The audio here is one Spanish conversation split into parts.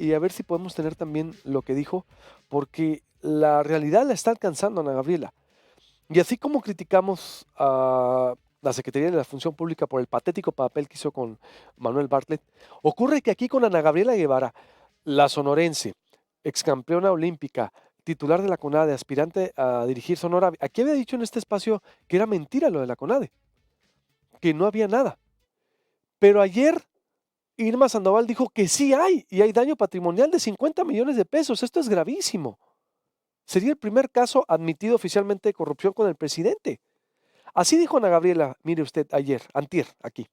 y a ver si podemos tener también lo que dijo, porque la realidad la está alcanzando Ana Gabriela. Y así como criticamos a la Secretaría de la Función Pública por el patético papel que hizo con Manuel Bartlett, ocurre que aquí con Ana Gabriela Guevara, la sonorense, excampeona olímpica, titular de la CONADE, aspirante a dirigir Sonora, aquí había dicho en este espacio que era mentira lo de la CONADE, que no había nada. Pero ayer Irma Sandoval dijo que sí hay, y hay daño patrimonial de 50 millones de pesos. Esto es gravísimo. Sería el primer caso admitido oficialmente de corrupción con el presidente. Así dijo Ana Gabriela, mire usted, ayer, antier, aquí.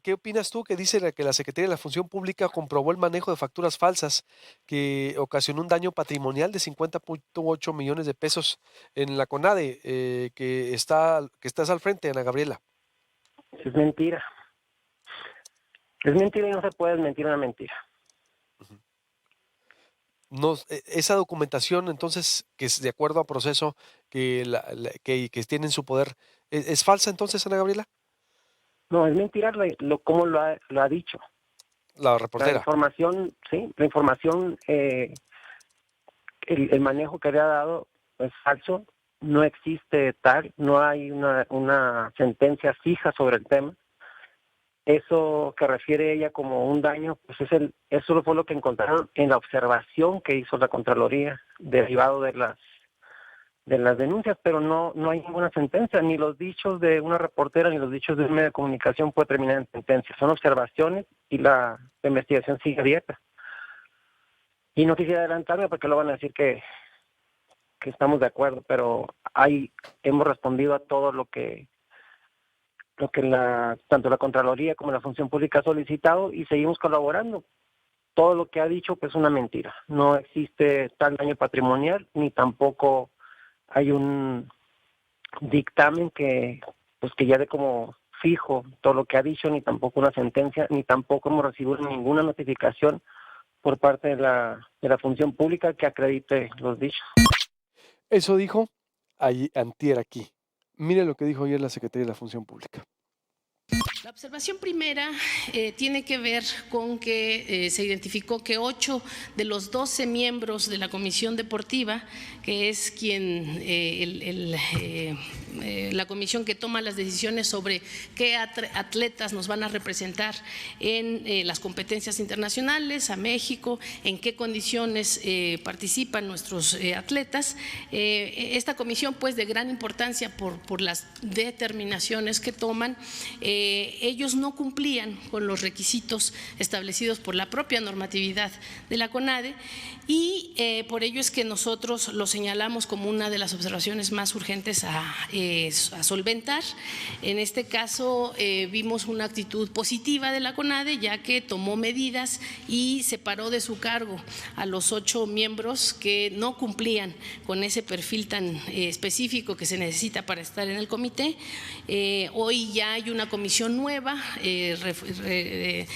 ¿Qué opinas tú que dice que la Secretaría de la Función Pública comprobó el manejo de facturas falsas que ocasionó un daño patrimonial de 50.8 millones de pesos en la CONADE, que estás al frente, Ana Gabriela? Es mentira. Es mentira y no se puede desmentir una mentira. No, esa documentación, entonces, que es de acuerdo a proceso que tiene en su poder, ¿es falsa entonces, Ana Gabriela? No, es mentira como lo ha dicho. La La reportera. información, sí, la información, el manejo que le ha dado es falso, no existe tal, no hay una sentencia fija sobre el tema. Eso que refiere ella como un daño, pues eso fue lo que encontraron en la observación que hizo la Contraloría, derivado de las denuncias, pero no hay ninguna sentencia, ni los dichos de una reportera ni los dichos de un medio de comunicación puede terminar en sentencia. Son observaciones y la investigación sigue abierta. Y no quisiera adelantarme porque lo van a decir que estamos de acuerdo, pero hemos respondido a todo lo que tanto la Contraloría como la Función Pública ha solicitado y seguimos colaborando. Todo lo que ha dicho pues, es una mentira. No existe tal daño patrimonial ni tampoco hay un dictamen que ya dé como fijo todo lo que ha dicho, ni tampoco una sentencia, ni tampoco hemos recibido ninguna notificación por parte de la Función Pública que acredite los dichos. Eso dijo antier aquí. Mire lo que dijo ayer la Secretaría de la Función Pública. La observación primera tiene que ver con que se identificó que 8 de los 12 miembros de la Comisión Deportiva, que es la comisión que toma las decisiones sobre qué atletas nos van a representar en las competencias internacionales, a México, en qué condiciones participan nuestros atletas. Esta comisión, pues, de gran importancia por las determinaciones que toman, ellos no cumplían con los requisitos establecidos por la propia normatividad de la CONADE y por ello es que nosotros lo señalamos como una de las observaciones más urgentes a solventar. En este caso vimos una actitud positiva de la CONADE, ya que tomó medidas y separó de su cargo a los 8 miembros que no cumplían con ese perfil tan específico que se necesita para estar en el comité. Hoy ya hay una comisión nueva que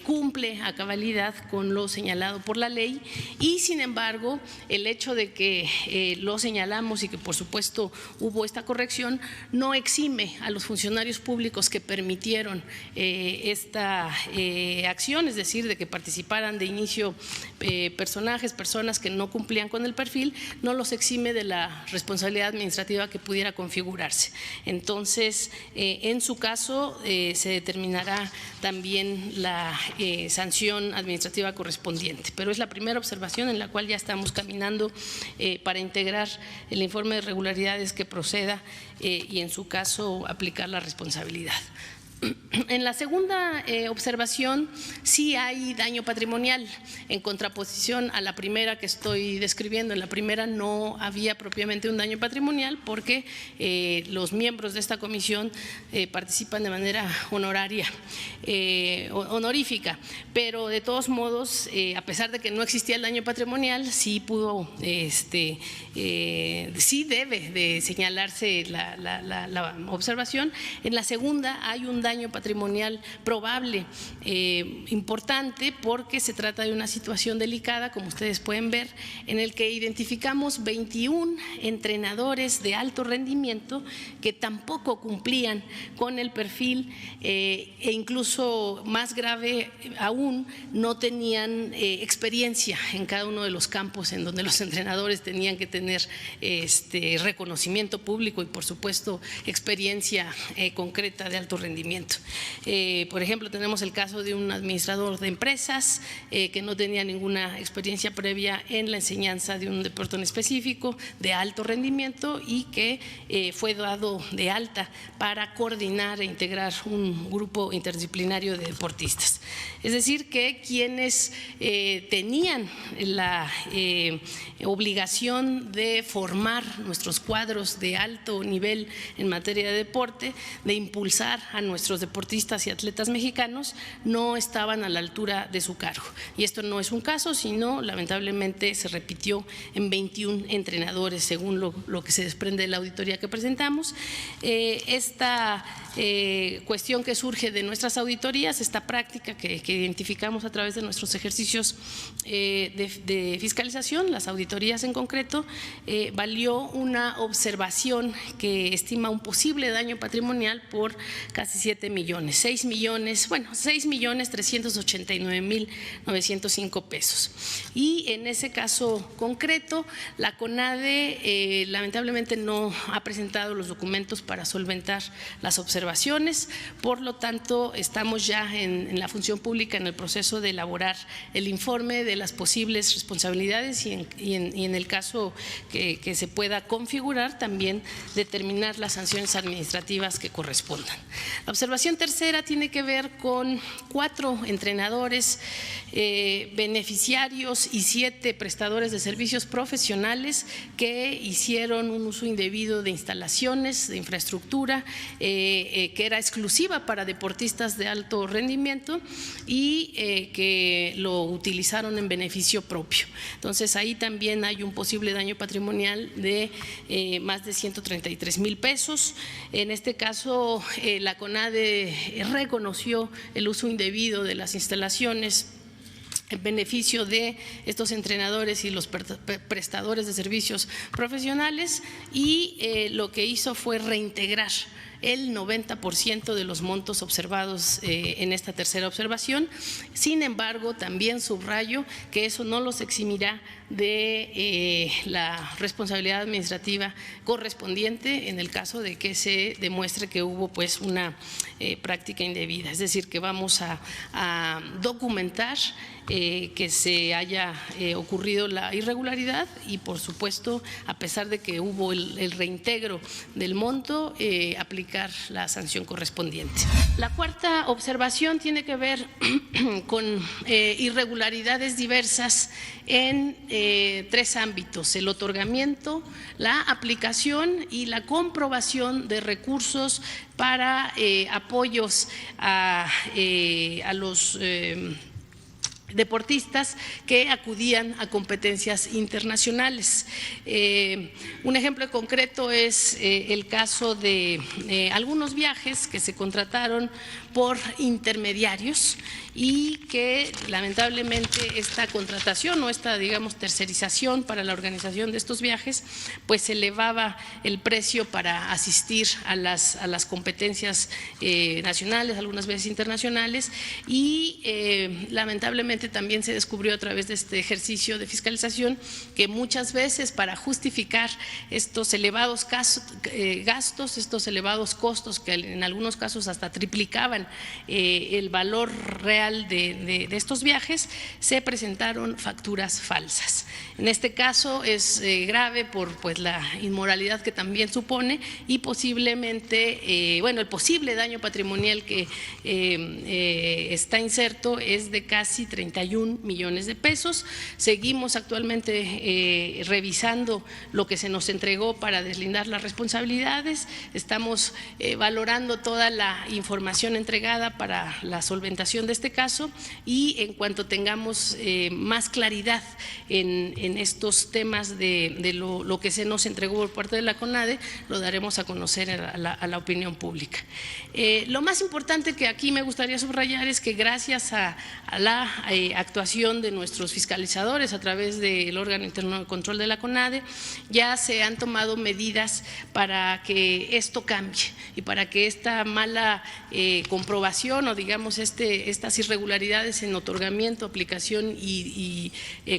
cumple a cabalidad con lo señalado por la ley y sin embargo el hecho de que lo señalamos y que por supuesto hubo esta corrección no exime a los funcionarios públicos que permitieron esta acción, es decir, de que participaran de inicio personas que no cumplían con el perfil, no los exime de la responsabilidad administrativa que pudiera configurarse. Entonces, en su caso, se determinará también la sanción administrativa correspondiente. Pero es la primera observación en la cual ya estamos caminando para integrar el informe de irregularidades que proceda y, en su caso, aplicar la responsabilidad. En la segunda observación sí hay daño patrimonial, en contraposición a la primera que estoy describiendo. En la primera no había propiamente un daño patrimonial porque los miembros de esta comisión participan de manera honorífica, pero de todos modos, a pesar de que no existía el daño patrimonial, sí pudo, sí debe de señalarse la observación. En la segunda hay un daño patrimonial probable importante, porque se trata de una situación delicada, como ustedes pueden ver, en el que identificamos 21 entrenadores de alto rendimiento que tampoco cumplían con el perfil e incluso más grave aún, no tenían experiencia en cada uno de los campos en donde los entrenadores tenían que tener reconocimiento público y por supuesto experiencia concreta de alto rendimiento. Por ejemplo, tenemos el caso de un administrador de empresas que no tenía ninguna experiencia previa en la enseñanza de un deporte en específico de alto rendimiento y que fue dado de alta para coordinar e integrar un grupo interdisciplinario de deportistas. Es decir, que quienes tenían la obligación de formar nuestros cuadros de alto nivel en materia de deporte, de impulsar a nuestros deportistas y atletas mexicanos, no estaban a la altura de su cargo. Y esto no es un caso, sino lamentablemente se repitió en 21 entrenadores, según lo que se desprende de la auditoría que presentamos. Esta cuestión que surge de nuestras auditorías, esta práctica que identificamos a través de nuestros ejercicios de fiscalización, las auditorías en concreto, valió una observación que estima un posible daño patrimonial por casi 7 millones, 6.389.905 pesos. Y en ese caso concreto, la CONADE lamentablemente no ha presentado los documentos para solventar las observaciones, por lo tanto estamos ya en la función pública en el proceso de elaborar el informe de las posibles responsabilidades y en el caso que se pueda configurar, también determinar las sanciones administrativas que correspondan. La observación tercera tiene que ver con 4 entrenadores beneficiarios y 7 prestadores de servicios profesionales que hicieron un uso indebido de instalaciones, de infraestructura que era exclusiva para deportistas de alto rendimiento y que lo utilizaron en beneficio propio. Entonces ahí también hay un posible daño patrimonial de más de 133,000 pesos. En este caso la CONADE reconoció el uso indebido de las instalaciones en beneficio de estos entrenadores y los prestadores de servicios profesionales y lo que hizo fue reintegrar el 90% de los montos observados en esta tercera observación. Sin embargo, también subrayo que eso no los eximirá de la responsabilidad administrativa correspondiente en el caso de que se demuestre que hubo pues una práctica indebida. Es decir, que vamos a documentar que se haya ocurrido la irregularidad y por supuesto, a pesar de que hubo el reintegro del monto, aplicar la sanción correspondiente. La cuarta observación tiene que ver con irregularidades diversas en 3 ámbitos: el otorgamiento, la aplicación y la comprobación de recursos para apoyos a los deportistas que acudían a competencias internacionales. Un ejemplo concreto es el caso de algunos viajes que se contrataron por intermediarios y que lamentablemente esta contratación o esta, digamos, tercerización para la organización de estos viajes, pues elevaba el precio para asistir a las competencias nacionales, algunas veces internacionales, y lamentablemente también se descubrió a través de este ejercicio de fiscalización que muchas veces para justificar estos elevados gastos, estos elevados costos que en algunos casos hasta triplicaban el valor real de estos viajes, se presentaron facturas falsas. En este caso es grave por pues la inmoralidad que también supone y posiblemente, bueno, el posible daño patrimonial que está inserto es de casi 31 millones de pesos. Seguimos actualmente revisando lo que se nos entregó para deslindar las responsabilidades. Estamos valorando toda la información entregada para la solventación de este caso y en cuanto tengamos más claridad en estos temas de lo que se nos entregó por parte de la CONADE, lo daremos a conocer a la opinión pública. Lo más importante que aquí me gustaría subrayar es que gracias a la actuación de nuestros fiscalizadores a través del órgano interno de control de la CONADE, ya se han tomado medidas para que esto cambie y para que esta mala comprobación o digamos estas irregularidades en otorgamiento, aplicación y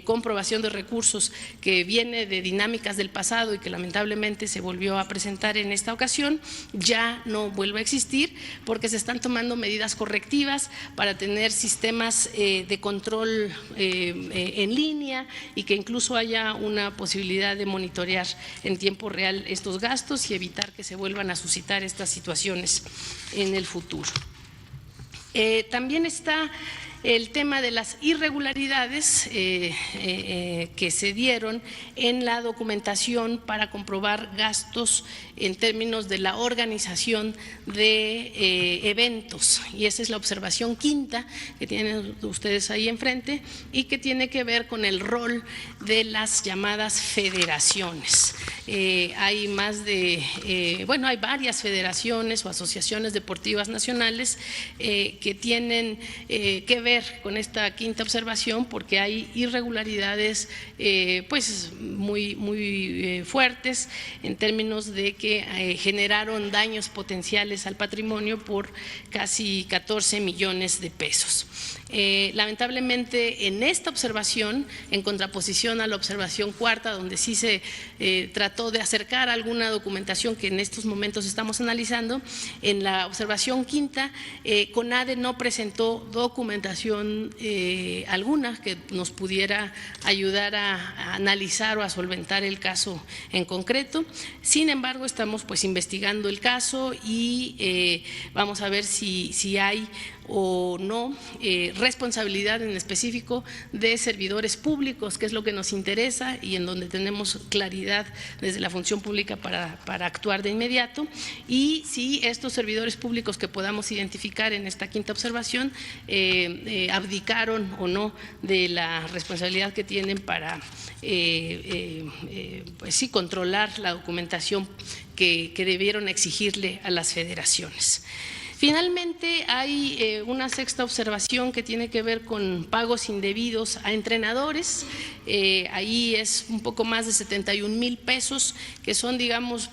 comprobación de recursos que viene de dinámicas del pasado y que lamentablemente se volvió a presentar en esta ocasión, ya no vuelva a existir, porque se están tomando medidas correctivas para tener sistemas de control en línea y que incluso haya una posibilidad de monitorear en tiempo real estos gastos y evitar que se vuelvan a suscitar estas situaciones en el futuro. También está el tema de las irregularidades que se dieron en la documentación para comprobar gastos en términos de la organización de eventos, y esa es la observación quinta que tienen ustedes ahí enfrente y que tiene que ver con el rol de las llamadas federaciones. Hay hay varias federaciones o asociaciones deportivas nacionales que tienen que ver con esta quinta observación, porque hay irregularidades muy fuertes en términos de que generaron daños potenciales al patrimonio por casi 14 millones de pesos. Lamentablemente en esta observación, en contraposición a la observación cuarta, donde sí se trató de acercar alguna documentación que en estos momentos estamos analizando, en la observación quinta, CONADE no presentó documentación alguna que nos pudiera ayudar a analizar o a solventar el caso en concreto. Sin embargo, estamos investigando el caso y vamos a ver si hay o no responsabilidad en específico de servidores públicos, que es lo que nos interesa y en donde tenemos claridad desde la función pública para actuar de inmediato, y si estos servidores públicos que podamos identificar en esta quinta observación abdicaron o no de la responsabilidad que tienen para controlar la documentación que debieron exigirle a las federaciones. Finalmente, hay una sexta observación que tiene que ver con pagos indebidos a entrenadores. Ahí es un poco más de 71,000 pesos, que son, digamos,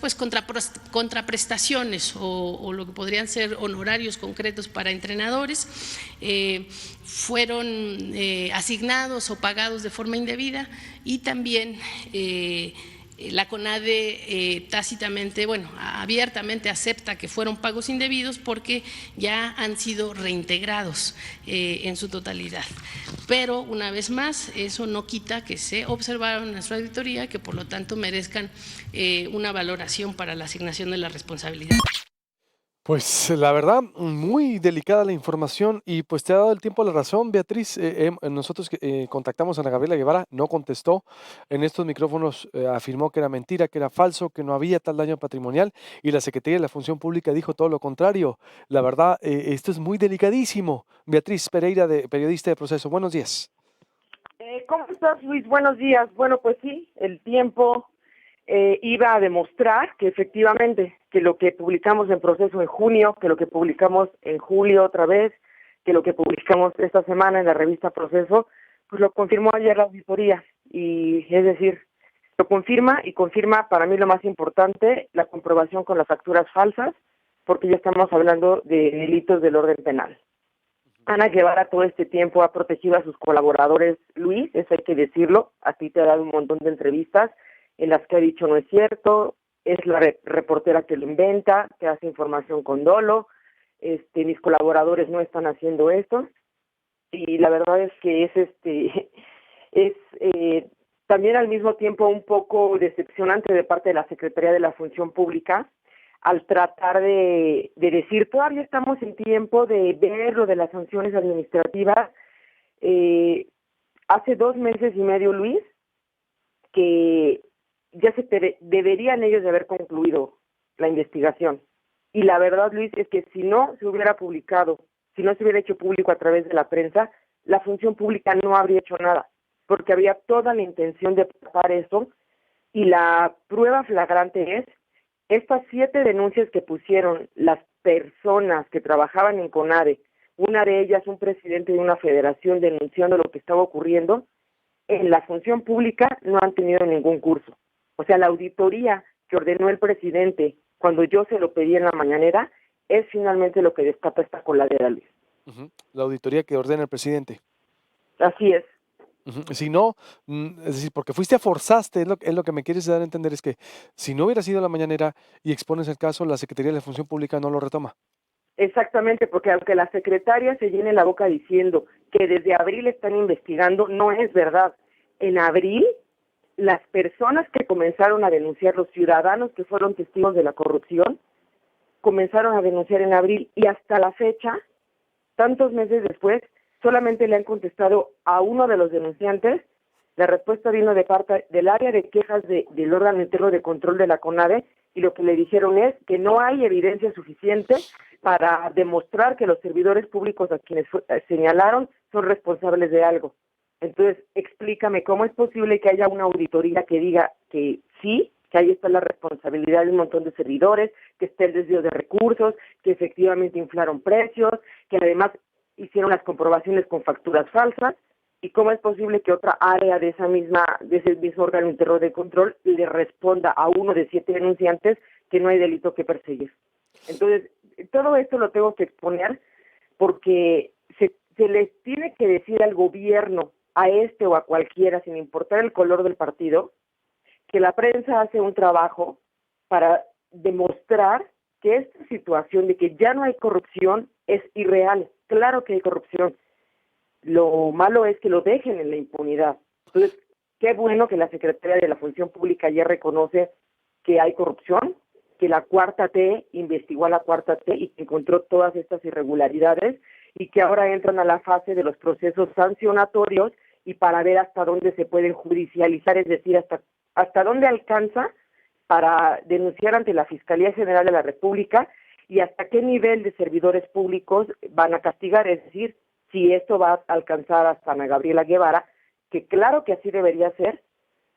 contraprestaciones o lo que podrían ser honorarios concretos para entrenadores. Fueron asignados o pagados de forma indebida, y también la CONADE tácitamente, abiertamente acepta que fueron pagos indebidos porque ya han sido reintegrados en su totalidad. Pero una vez más, eso no quita que se observaron en nuestra auditoría, que por lo tanto merezcan una valoración para la asignación de la responsabilidad. Pues la verdad, muy delicada la información y pues te ha dado el tiempo la razón, Beatriz. Nosotros contactamos a Ana Gabriela Guevara, no contestó. En estos micrófonos afirmó que era mentira, que era falso, que no había tal daño patrimonial, y la Secretaría de la Función Pública dijo todo lo contrario. La verdad, esto es muy delicadísimo. Beatriz Pereira, periodista de Proceso. Buenos días. ¿Cómo estás, Luis? Buenos días. Bueno, pues sí, el tiempo iba a demostrar que efectivamente que lo que publicamos en Proceso en junio, que lo que publicamos en julio otra vez, que lo que publicamos esta semana en la revista Proceso, pues lo confirmó ayer la auditoría, y es decir, lo confirma, y confirma para mí lo más importante, la comprobación con las facturas falsas, porque ya estamos hablando de delitos del orden penal. Ana Guevara todo este tiempo ha protegido a sus colaboradores, Luis, eso hay que decirlo. A ti te ha dado un montón de entrevistas en las que ha dicho no es cierto, es la reportera que lo inventa, que hace información con dolo, mis colaboradores no están haciendo esto, y la verdad es que es también al mismo tiempo un poco decepcionante de parte de la Secretaría de la Función Pública, al tratar de decir, todavía estamos en tiempo de ver lo de las sanciones administrativas, hace 2 meses y medio, Luis, que ya deberían ellos de haber concluido la investigación. Y la verdad, Luis, es que si no se hubiera publicado, si no se hubiera hecho público a través de la prensa, la función pública no habría hecho nada, porque había toda la intención de tapar eso. Y la prueba flagrante es estas 7 denuncias que pusieron las personas que trabajaban en CONADE, una de ellas un presidente de una federación denunciando lo que estaba ocurriendo, en la función pública no han tenido ningún curso. O sea, la auditoría que ordenó el presidente cuando yo se lo pedí en la mañanera es finalmente lo que destapa esta coladera, Luis. La auditoría que ordena el presidente. Así es. Si no, es decir, porque forzaste, es lo que me quieres dar a entender, es que si no hubiera sido la mañanera y expones el caso, la Secretaría de la Función Pública no lo retoma. Exactamente, porque aunque la secretaria se llene la boca diciendo que desde abril están investigando, no es verdad. En abril, las personas que comenzaron a denunciar, los ciudadanos que fueron testigos de la corrupción, comenzaron a denunciar en abril y hasta la fecha, tantos meses después, solamente le han contestado a uno de los denunciantes. La respuesta vino de parte del área de quejas del órgano interno de control de la CONADE, y lo que le dijeron es que no hay evidencia suficiente para demostrar que los servidores públicos a quienes señalaron son responsables de algo. Entonces, explícame cómo es posible que haya una auditoría que diga que sí, que ahí está la responsabilidad de un montón de servidores, que esté el desvío de recursos, que efectivamente inflaron precios, que además hicieron las comprobaciones con facturas falsas, y cómo es posible que otra área de ese mismo órgano interno de control le responda a uno de 7 denunciantes que no hay delito que perseguir. Entonces, todo esto lo tengo que exponer porque se les tiene que decir al gobierno, a este o a cualquiera, sin importar el color del partido, que la prensa hace un trabajo para demostrar que esta situación de que ya no hay corrupción es irreal. Claro que hay corrupción. Lo malo es que lo dejen en la impunidad. Entonces, qué bueno que la Secretaría de la Función Pública ya reconoce que hay corrupción, que la Cuarta T investigó a la Cuarta T y que encontró todas estas irregularidades, y que ahora entran a la fase de los procesos sancionatorios y para ver hasta dónde se pueden judicializar, es decir, hasta dónde alcanza para denunciar ante la Fiscalía General de la República y hasta qué nivel de servidores públicos van a castigar, es decir, si esto va a alcanzar hasta Ana Gabriela Guevara, que claro que así debería ser,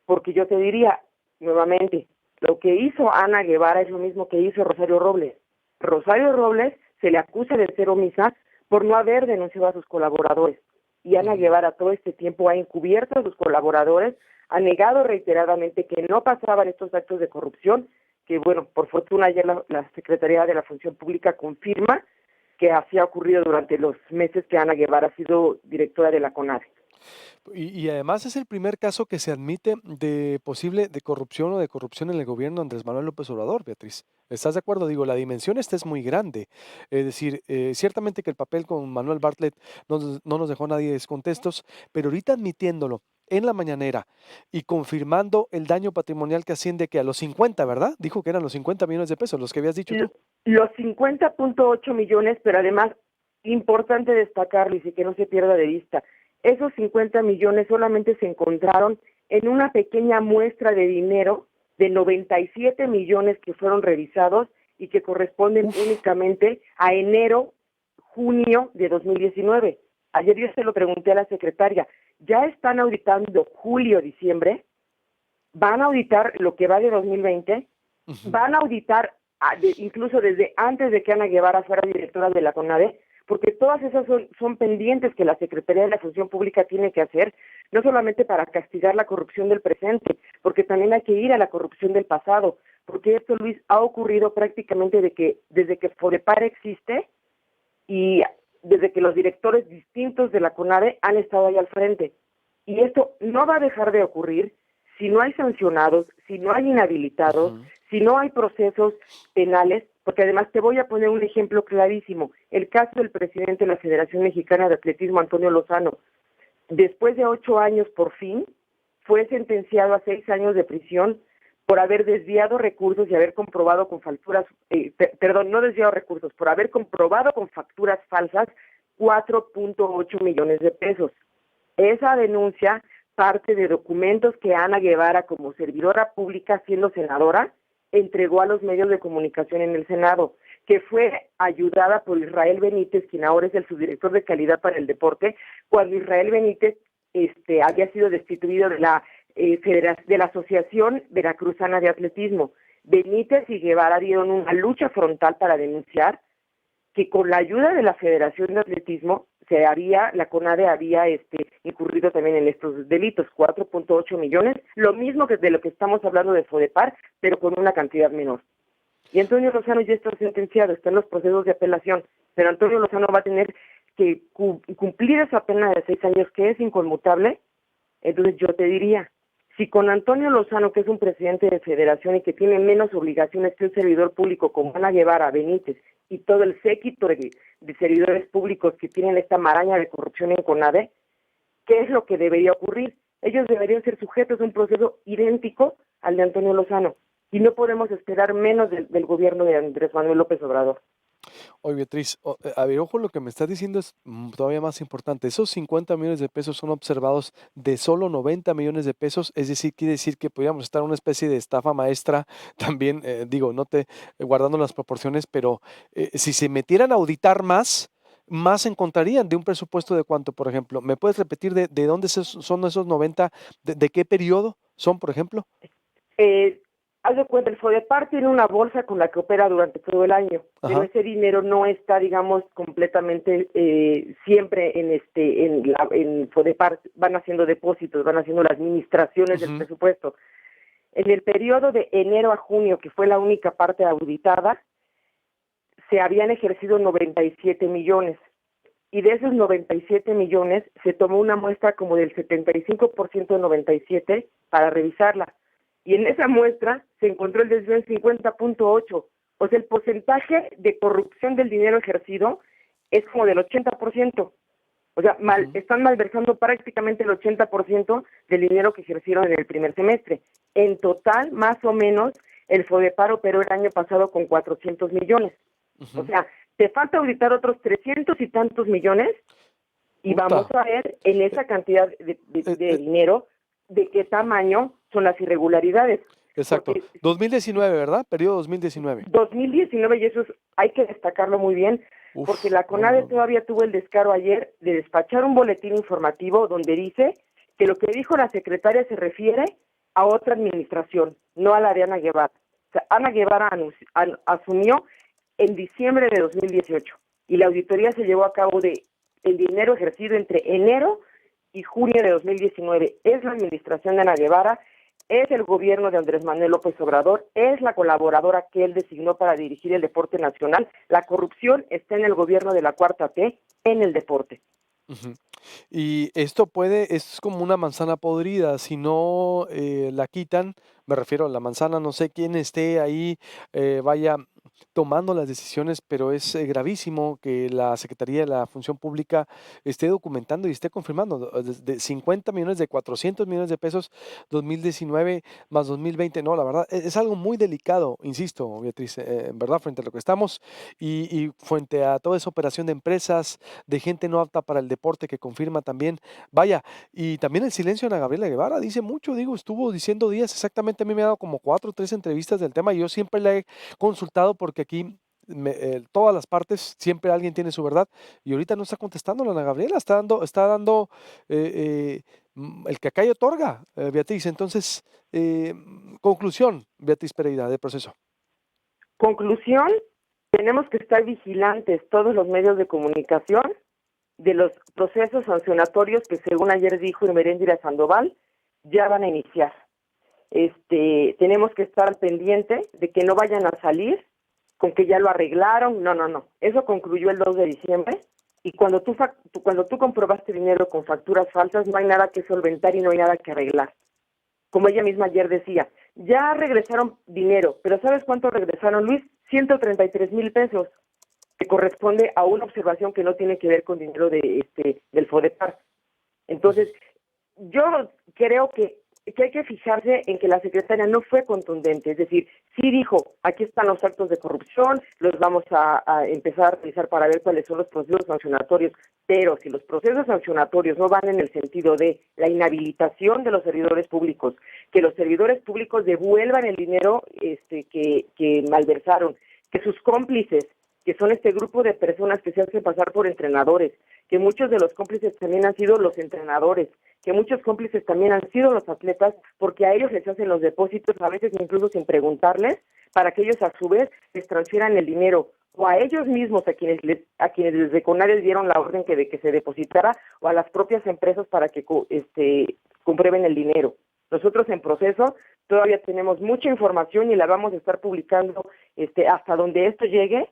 porque yo te diría nuevamente, lo que hizo Ana Guevara es lo mismo que hizo Rosario Robles. Rosario Robles se le acusa de ser omisa por no haber denunciado a sus colaboradores, y Ana Guevara todo este tiempo ha encubierto a sus colaboradores, ha negado reiteradamente que no pasaban estos actos de corrupción, que bueno, por fortuna ya la Secretaría de la Función Pública confirma que así ha ocurrido durante los meses que Ana Guevara ha sido directora de la CONADE. Y además es el primer caso que se admite de posible de corrupción o de corrupción en el gobierno de Andrés Manuel López Obrador, Beatriz. ¿Estás de acuerdo? Digo, la dimensión esta es muy grande. Es decir, ciertamente que el papel con Manuel Bartlett no nos dejó nadie descontestos, pero ahorita admitiéndolo en la mañanera y confirmando el daño patrimonial que asciende que a los 50, ¿verdad? Dijo que eran los 50 millones de pesos, los que habías dicho tú. Los 50.8 millones, pero además, importante destacarlo y que no se pierda de vista, esos 50 millones solamente se encontraron en una pequeña muestra de dinero de 97 millones que fueron revisados y que corresponden únicamente a enero, junio de 2019. Ayer yo se lo pregunté a la secretaria, ¿ya están auditando julio, diciembre? ¿Van a auditar lo que va de 2020? ¿Van a auditar incluso desde antes de que Ana Guevara fuera directora de la CONADE? Porque todas esas son pendientes que la Secretaría de la Función Pública tiene que hacer, no solamente para castigar la corrupción del presente, porque también hay que ir a la corrupción del pasado, porque esto, Luis, ha ocurrido prácticamente desde que FODEPAR existe y desde que los directores distintos de la CONADE han estado ahí al frente. Y esto no va a dejar de ocurrir si no hay sancionados, si no hay inhabilitados, si no hay procesos penales, porque además te voy a poner un ejemplo clarísimo, el caso del presidente de la Federación Mexicana de Atletismo, Antonio Lozano. Después de 8 años, por fin, fue sentenciado a 6 años de prisión por haber desviado recursos y haber comprobado con facturas, no desviado recursos, por haber comprobado con facturas falsas 4.8 millones de pesos. Esa denuncia parte de documentos que Ana Guevara, como servidora pública, siendo senadora, entregó a los medios de comunicación en el Senado, que fue ayudada por Israel Benítez, quien ahora es el subdirector de calidad para el deporte, cuando Israel Benítez había sido destituido de la Asociación Veracruzana de Atletismo. Benítez y Guevara dieron una lucha frontal para denunciar que con la ayuda de la Federación de Atletismo la CONADE había incurrido también en estos delitos, 4.8 millones, lo mismo que de lo que estamos hablando de FODEPAR, pero con una cantidad menor. Y Antonio Lozano ya está sentenciado, está en los procesos de apelación, pero Antonio Lozano va a tener que cumplir esa pena de 6 años, que es inconmutable. Entonces yo te diría, si con Antonio Lozano, que es un presidente de federación y que tiene menos obligaciones que un servidor público como Ana Guevara, Benítez y todo el séquito de servidores públicos que tienen esta maraña de corrupción en CONADE, ¿qué es lo que debería ocurrir? Ellos deberían ser sujetos a un proceso idéntico al de Antonio Lozano y no podemos esperar menos del gobierno de Andrés Manuel López Obrador. Oye, Beatriz, a ver, ojo, lo que me estás diciendo es todavía más importante. Esos 50 millones de pesos son observados de solo 90 millones de pesos, es decir, quiere decir que podríamos estar en una especie de estafa maestra también, digo, no te guardando las proporciones, pero si se metieran a auditar más encontrarían de un presupuesto de cuánto, por ejemplo. ¿Me puedes repetir de dónde son esos 90, de qué periodo son, por ejemplo? Haz de cuenta, el FODEPAR tiene una bolsa con la que opera durante todo el año, pero ese dinero no está, digamos, completamente siempre en FODEPAR. Van haciendo depósitos, van haciendo las administraciones del presupuesto. En el periodo de enero a junio, que fue la única parte auditada, se habían ejercido 97 millones. Y de esos 97 millones se tomó una muestra como del 75% de 97 para revisarla. Y en esa muestra se encontró el desvío en 50.8. O sea, el porcentaje de corrupción del dinero ejercido es como del 80%. O sea, están malversando prácticamente el 80% del dinero que ejercieron en el primer semestre. En total, más o menos, el FODEPAR operó el año pasado con 400 millones. O sea, te falta auditar otros 300 y tantos millones y vamos a ver en esa cantidad de dinero de qué tamaño son las irregularidades. Exacto. Porque 2019, ¿verdad? Periodo 2019. 2019, y eso hay que destacarlo muy bien, porque la CONADE todavía tuvo el descaro ayer de despachar un boletín informativo donde dice que lo que dijo la secretaria se refiere a otra administración, no a la de Ana Guevara. O sea, Ana Guevara asumió en diciembre de 2018 y la auditoría se llevó a cabo de el dinero ejercido entre enero y junio de 2019. Es la administración de Ana Guevara, es el gobierno de Andrés Manuel López Obrador, es la colaboradora que él designó para dirigir el deporte nacional. La corrupción está en el gobierno de la 4T, en el deporte. Y esto es como una manzana podrida, si no la quitan, me refiero a la manzana, no sé quién esté ahí, vaya tomando las decisiones, pero es gravísimo que la Secretaría de la Función Pública esté documentando y esté confirmando de 50 millones, de 400 millones de pesos, 2019 más 2020, no, la verdad, es algo muy delicado, insisto, Beatriz, en verdad, frente a lo que estamos y frente a toda esa operación de empresas, de gente no apta para el deporte que confirma también, vaya, y también el silencio de Ana Gabriela Guevara dice mucho, digo, estuvo diciendo días exactamente, a mí me ha dado como 4 o 3 entrevistas del tema y yo siempre le he consultado porque aquí todas las partes, siempre alguien tiene su verdad y ahorita no está contestando la Ana Gabriela, está dando el que acá y otorga, Beatriz. Entonces, conclusión, Beatriz Pereira, del proceso. Conclusión, tenemos que estar vigilantes todos los medios de comunicación de los procesos sancionatorios que, según ayer dijo Irmeréndira Sandoval, ya van a iniciar. Tenemos que estar al pendiente de que no vayan a salir con que ya lo arreglaron. No. Eso concluyó el 2 de diciembre y cuando tú comprobaste dinero con facturas falsas no hay nada que solventar y no hay nada que arreglar. Como ella misma ayer decía, ya regresaron dinero, pero ¿sabes cuánto regresaron, Luis? 133,000 pesos, que corresponde a una observación que no tiene que ver con dinero del FODEPAR. Entonces, yo creo que que hay que fijarse en que la secretaria no fue contundente, es decir, sí dijo, aquí están los actos de corrupción, los vamos a empezar a revisar para ver cuáles son los procesos sancionatorios, pero si los procesos sancionatorios no van en el sentido de la inhabilitación de los servidores públicos, que los servidores públicos devuelvan el dinero que malversaron, que sus cómplices, que son este grupo de personas que se hacen pasar por entrenadores, que muchos de los cómplices también han sido los entrenadores, que muchos cómplices también han sido los atletas, porque a ellos les hacen los depósitos, a veces incluso sin preguntarles, para que ellos a su vez les transfieran el dinero, o a ellos mismos, a quienes desde CONADE dieron la orden de que se depositara, o a las propias empresas para que comprueben el dinero. Nosotros en proceso todavía tenemos mucha información y la vamos a estar publicando hasta donde esto llegue,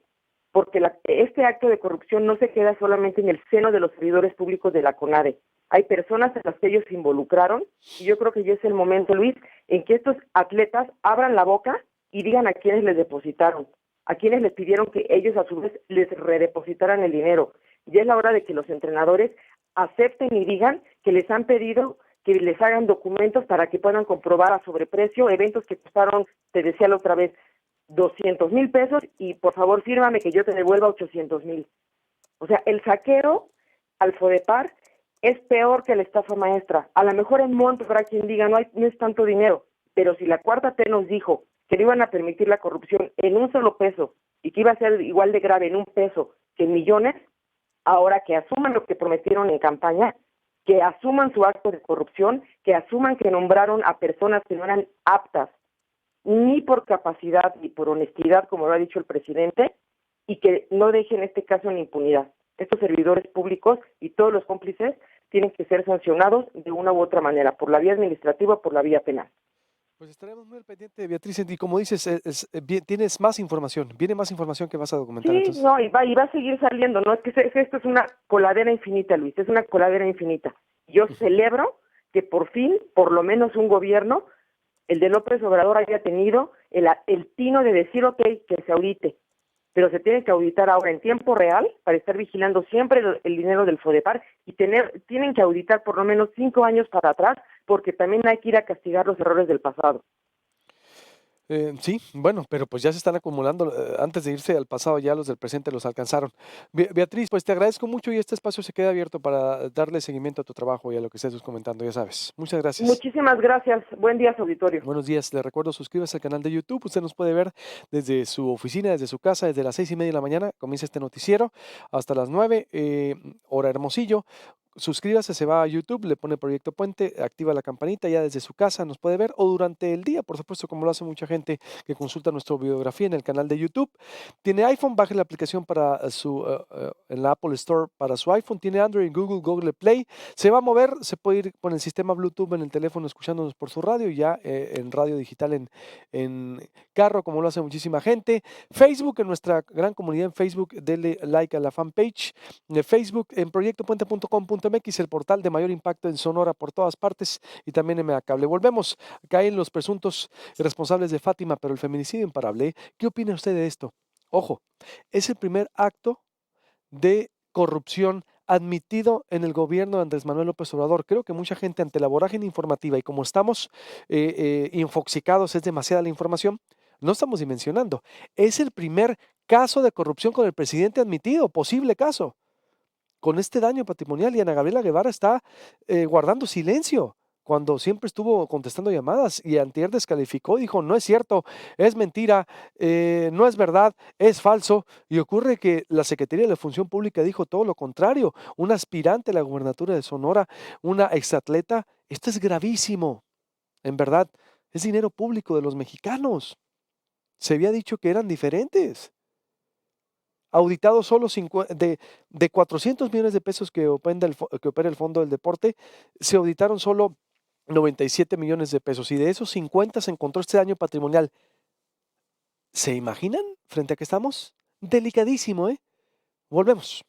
porque este acto de corrupción no se queda solamente en el seno de los servidores públicos de la CONADE. Hay personas en las que ellos se involucraron y yo creo que ya es el momento, Luis, en que estos atletas abran la boca y digan a quiénes les depositaron, a quienes les pidieron que ellos a su vez les redepositaran el dinero. Ya es la hora de que los entrenadores acepten y digan que les han pedido que les hagan documentos para que puedan comprobar a sobreprecio eventos que costaron, te decía la otra vez, 200,000 pesos y por favor fírmame que yo te devuelva 800,000. O sea, el saqueo al FODEPAR es peor que la estafa maestra. A lo mejor en monto habrá quien diga no es tanto dinero, pero si la 4T nos dijo que no iban a permitir la corrupción en un solo peso y que iba a ser igual de grave en un peso que en millones, ahora que asuman lo que prometieron en campaña, que asuman su acto de corrupción, que asuman que nombraron a personas que no eran aptas ni por capacidad ni por honestidad, como lo ha dicho el presidente, y que no dejen este caso en impunidad. Estos servidores públicos y todos los cómplices tienen que ser sancionados de una u otra manera, por la vía administrativa o por la vía penal. Pues estaremos muy al pendiente, Beatriz, y como dices, tienes más información, viene más información que vas a documentar. Sí, Entonces, no, y va a seguir saliendo, no es que esto es una coladera infinita, Luis, es una coladera infinita. Yo celebro que por fin, por lo menos un gobierno, el de López Obrador, haya tenido el tino de decir, ok, que se audite, pero se tiene que auditar ahora en tiempo real para estar vigilando siempre el dinero del FODEPAR y tienen que auditar por lo menos 5 años para atrás, porque también hay que ir a castigar los errores del pasado. Sí, bueno, pero pues ya se están acumulando, antes de irse al pasado ya los del presente los alcanzaron. Beatriz, pues te agradezco mucho y este espacio se queda abierto para darle seguimiento a tu trabajo y a lo que estés comentando, ya sabes. Muchas gracias. Muchísimas gracias. Buen día, su auditorio. Buenos días, le recuerdo suscríbase al canal de YouTube, usted nos puede ver desde su oficina, desde su casa, desde las 6:30 de la mañana, comienza este noticiero, hasta las 9, hora Hermosillo. Suscríbase, se va a YouTube, le pone Proyecto Puente, activa la campanita, ya desde su casa nos puede ver o durante el día, por supuesto, como lo hace mucha gente que consulta nuestra biografía en el canal de YouTube. Tiene iPhone, baje la aplicación para en la Apple Store para su iPhone. Tiene Android, Google Play. Se va a mover, se puede ir con el sistema Bluetooth en el teléfono escuchándonos por su radio, ya en radio digital en carro, como lo hace muchísima gente. Facebook, en nuestra gran comunidad en Facebook, denle like a la fanpage de Facebook en proyectopuente.com.mx, el portal de mayor impacto en Sonora por todas partes y también en Cable. Volvemos, caen los presuntos responsables de Fátima, pero el feminicidio imparable. ¿Qué opina usted de esto? Ojo, es el primer acto de corrupción admitido en el gobierno de Andrés Manuel López Obrador. Creo que mucha gente ante la vorágine informativa y como estamos infoxicados, es demasiada la información, no estamos dimensionando. Es el primer caso de corrupción con el presidente admitido, posible caso, con este daño patrimonial, y Ana Gabriela Guevara está guardando silencio cuando siempre estuvo contestando llamadas y antier descalificó, dijo, no es cierto, es mentira, no es verdad, es falso, y ocurre que la Secretaría de la Función Pública dijo todo lo contrario, un aspirante a la gubernatura de Sonora, una exatleta, esto es gravísimo, en verdad, es dinero público de los mexicanos, se había dicho que eran diferentes. Auditados solo de 400 millones de pesos que opera el Fondo del Deporte, se auditaron solo 97 millones de pesos y de esos 50 se encontró este daño patrimonial. ¿Se imaginan frente a qué estamos? Delicadísimo, ¿eh? Volvemos.